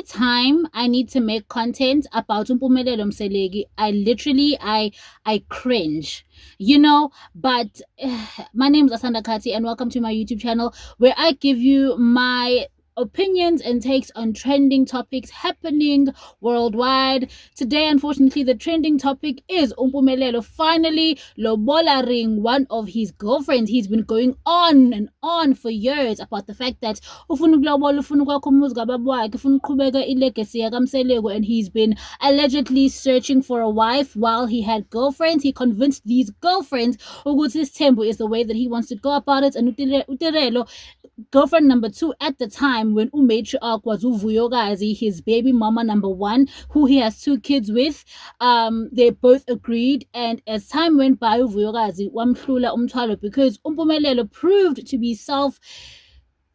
every time I need to make content about Mpumelelo Mseleki, I cringe, but my name is Asanda Kati and welcome to my YouTube channel where I give you my opinions and takes on trending topics happening worldwide. Today, unfortunately, the trending topic is Mpumelelo finally lobolaring one of his girlfriends. He's been going on and on for years about the fact that ufuna ukulobola, ufuna ukwakha umuzi kababa wakhe, ufuna uqhubeka ilegacy yakamseleko, and he's been allegedly searching for a wife while he had girlfriends. He convinced these girlfriends ukuthi Sithembu is the way that he wants to go about it, and Utirelo, girlfriend number 2 at the time when umatriarch was Uvuyokazi, his baby mama number 1, who he has 2 kids with, they both agreed, and as time went by, Uvuyokazi wamhlula umthwalo because Mpumelelo proved to be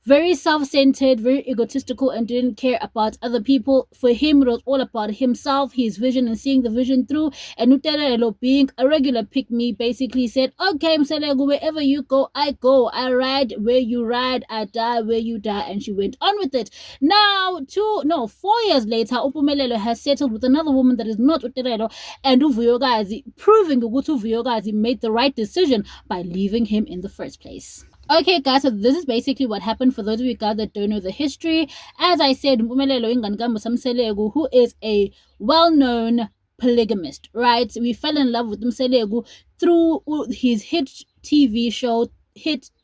very self-centered, very egotistical, and didn't care about other people. For him, it was all about himself, his vision, and seeing the vision through. And Uterelo, being a regular pick-me, basically said, okay, Mselego, wherever you go, I go. I ride where you ride, I die where you die. And she went on with it. Now, 4 years later, Mpumelelo has settled with another woman that is not Uterelo, and Uvuyokazi, proving that Uvuyokazi made the right decision by leaving him in the first place. Okay, guys, so this is basically what happened for those of you guys that don't know the history. As I said, Mpumelelo Ingane Mseleko, who is a well-known polygamist, right? We fell in love with Mseleko through his hit TV show. Is it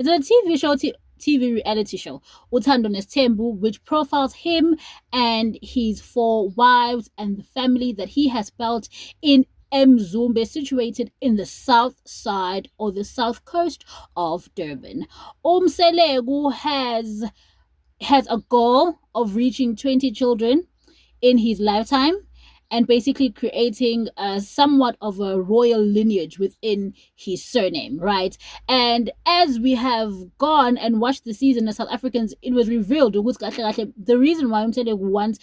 a TV show? TV reality show, Uthando Nesithembu, which profiles him and his 4 wives and the family that he has built in Mzumbe, situated in the south side or the south coast of Durban. Mseleko has a goal of reaching 20 children in his lifetime and basically creating somewhat of a royal lineage within his surname, right? And as we have gone and watched the season as South Africans, it was revealed the reason why Mseleko wants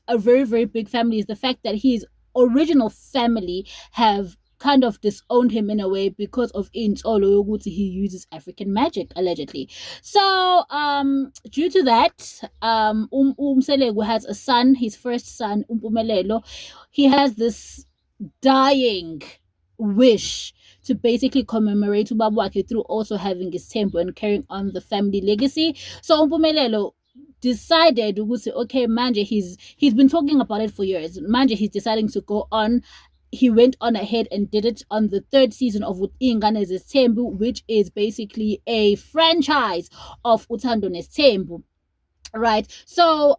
a very, very big family is the fact that his original family have kind of disowned him in a way because of Insolo Yoguti. He uses African magic, allegedly. So due to that, Mseleko has a son, his first son, Mpumelelo. He has this dying wish to basically commemorate Ubabwake through also having his temple and carrying on the family legacy. So Mpumelelo decided, okay, manje, he's been talking about it for years. Manje, he's deciding to go on. He went on ahead and did it on the 3rd season of Ingane Zesithembu, which is basically a franchise of Uthando Nesithembu. Right. So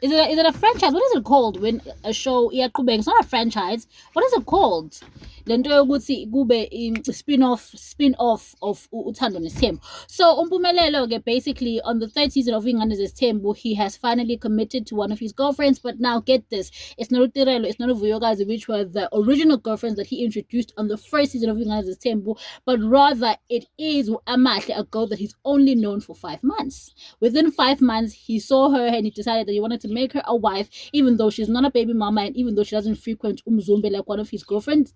is it a franchise? What is it called when a show it's not a franchise? What is it called? Lento yokuthi kube spin-off of Uthando Nesithembu. So Mpumelelo, basically on the 3rd season of Ingane Zesithembu, he has finally committed to one of his girlfriends. But now get this, it's not Utirelo, it's not Uvuyokazi, which were the original girlfriends that he introduced on the 1st season of Ingane Zesithembu, but rather it is Amahle, a girl that he's only known for 5 months. Within 5 months, he saw her and he decided that he wanted to make her a wife, even though she's not a baby mama and even though she doesn't frequent Mzumbe like one of his girlfriends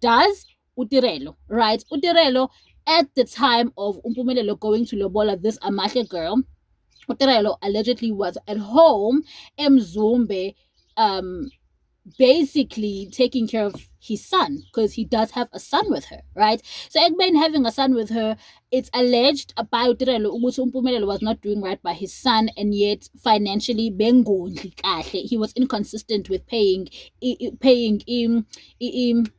does. Utirelo, right? Utirelo, at the time of Mpumelelo going to lobola this Amahle girl, Utirelo allegedly was at home in Mzumbe, basically taking care of his son, because he does have a son with her, right? So Egben having a son with her, it's alleged about Utirelo Mpumelelo was not doing right by his son, and yet financially he was inconsistent with paying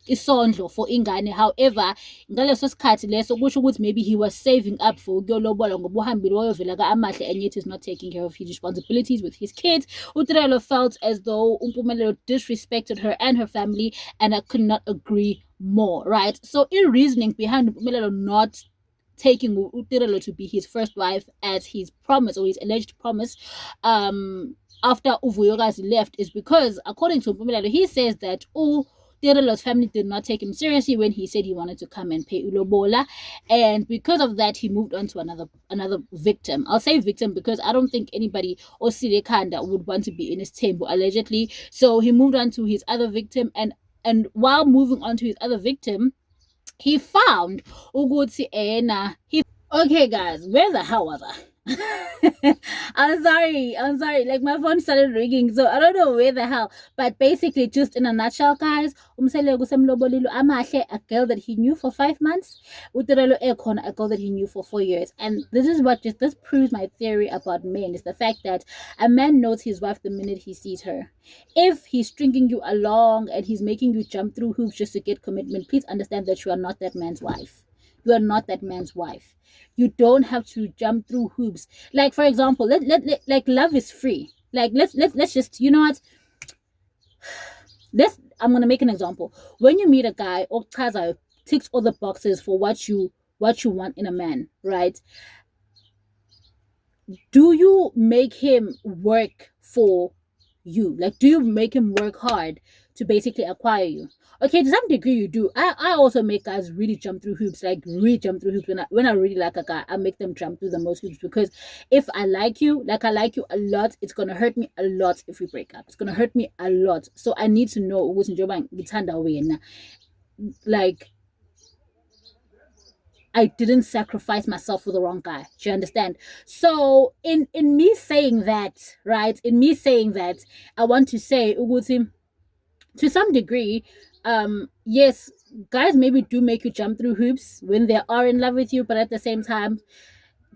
isondlo for ingane. However, ngaleso sikhathi leso kusho ukuthi maybe he was saving up for ukuyolobola ngoba uhambile wayovela ka-Amahle, and yet he's not taking care of his responsibilities with his kids. Utirelo felt as though Mpumelelo disrespected her and her family, and I could not agree more, right? So in reasoning behind Mpumelelo not taking Utirelo to be his first wife as his promise or his alleged promise after Uvuyokazi left is because, according to Mpumelelo, he says that Tirelo's family did not take him seriously when he said he wanted to come and pay ulobola, and because of that he moved on to another victim. I'll say victim because I don't think anybody or Silekanda would want to be in his temple, allegedly. So he moved on to his other victim, and while moving on to his other victim, he found ukuthi okay guys, where the hell was I? I'm sorry. Like my phone started ringing, so I don't know where the hell. But basically, just in a nutshell, guys, umseleko semlobolilo amahle, a girl that he knew for 5 months, utirelo ekhona, a girl that he knew for 4 years. And this proves my theory about men is the fact that a man knows his wife the minute he sees her. If he's stringing you along and he's making you jump through hoops just to get commitment, please understand that you are not that man's wife. You are not that man's wife. You don't have to jump through hoops. Like for example, like love is free. Like let's just, you know what? I'm gonna make an example. When you meet a guy, Okchaza ticks all the boxes for what you want in a man, right? Do you make him work for you? Like, do you make him work hard to basically acquire you? Okay, to some degree you do. I also make guys really jump through hoops, like really jump through hoops. When I really like a guy, I make them jump through the most hoops, because if I like you, like I like you a lot, it's gonna hurt me a lot if we break up. It's gonna hurt me a lot. So I need to know what's in like I didn't sacrifice myself for the wrong guy. Do you understand? So in me saying that, right? In me saying that, I want to say, Uguti, to some degree, yes, guys maybe do make you jump through hoops when they are in love with you, but at the same time,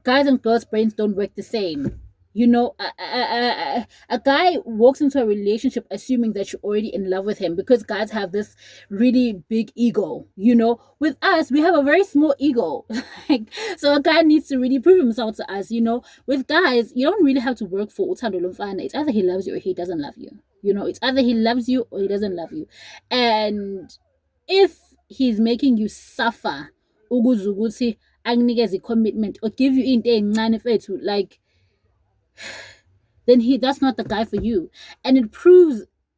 guys and girls' brains don't work the same. You know, a guy walks into a relationship assuming that you're already in love with him, because guys have this really big ego. You know, with us, we have a very small ego. Like, so a guy needs to really prove himself to us. You know, with guys, you don't really have to work for uthando lomfana. It's either he loves you or he doesn't love you. You know, it's either he loves you or he doesn't love you. And if he's making you suffer, ukuzuguthi akunikeze commitment or give you into ey'ncane fethu, like, then that's not the guy for you. And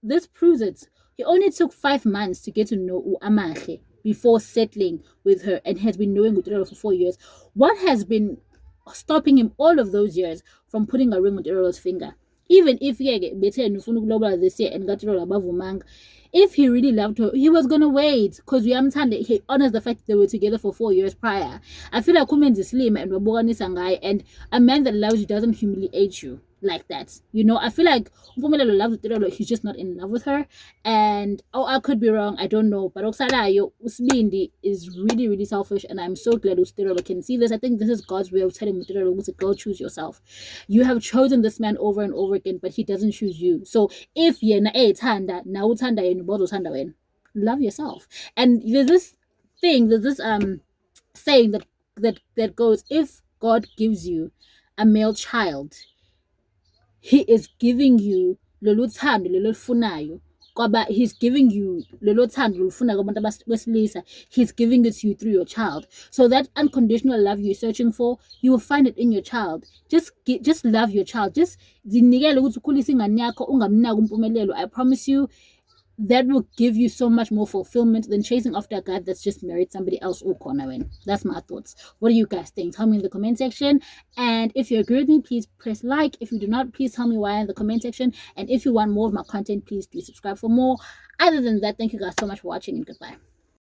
this proves it. He only took 5 months to get to know Amahle before settling with her, and has been knowing Utirelo for 4 years. What has been stopping him all of those years from putting a ring on Utirelo's finger? Even if this year and got if he really loved her, he was gonna wait, because he honors the fact that they were together for 4 years prior. I feel like women is slim and and a man that loves you doesn't humiliate you like that. You know, I feel like Mpumelelo loves Tirelo, he's just not in love with her. And I could be wrong, I don't know. But Oksalayo Usbindi is really, really selfish, and I'm so glad Tirelo can see this. I think this is God's way of telling Tirelo, go choose yourself. You have chosen this man over and over again, but he doesn't choose you. So if you're tanda, now tanda wen, love yourself. And there's this saying that goes, if God gives you a male child, he is giving you lolu thando lolufunayo, ngoba he's giving you lolu thando lolufuna kubantu besilisa. He's giving it to you through your child. So that unconditional love you're searching for, you will find it in your child. Just love your child. Just zinikele ukuthi ukhulise ingane yakho, ungamnaki umpumelelo. I promise you, that will give you so much more fulfillment than chasing after a guy that's just married somebody else. That's my thoughts. What do you guys think? Tell me in the comment section. And if you agree with me, please press like. If you do not, please tell me why in the comment section. And if you want more of my content, please do subscribe for more. Other than that, thank you guys so much for watching, and goodbye.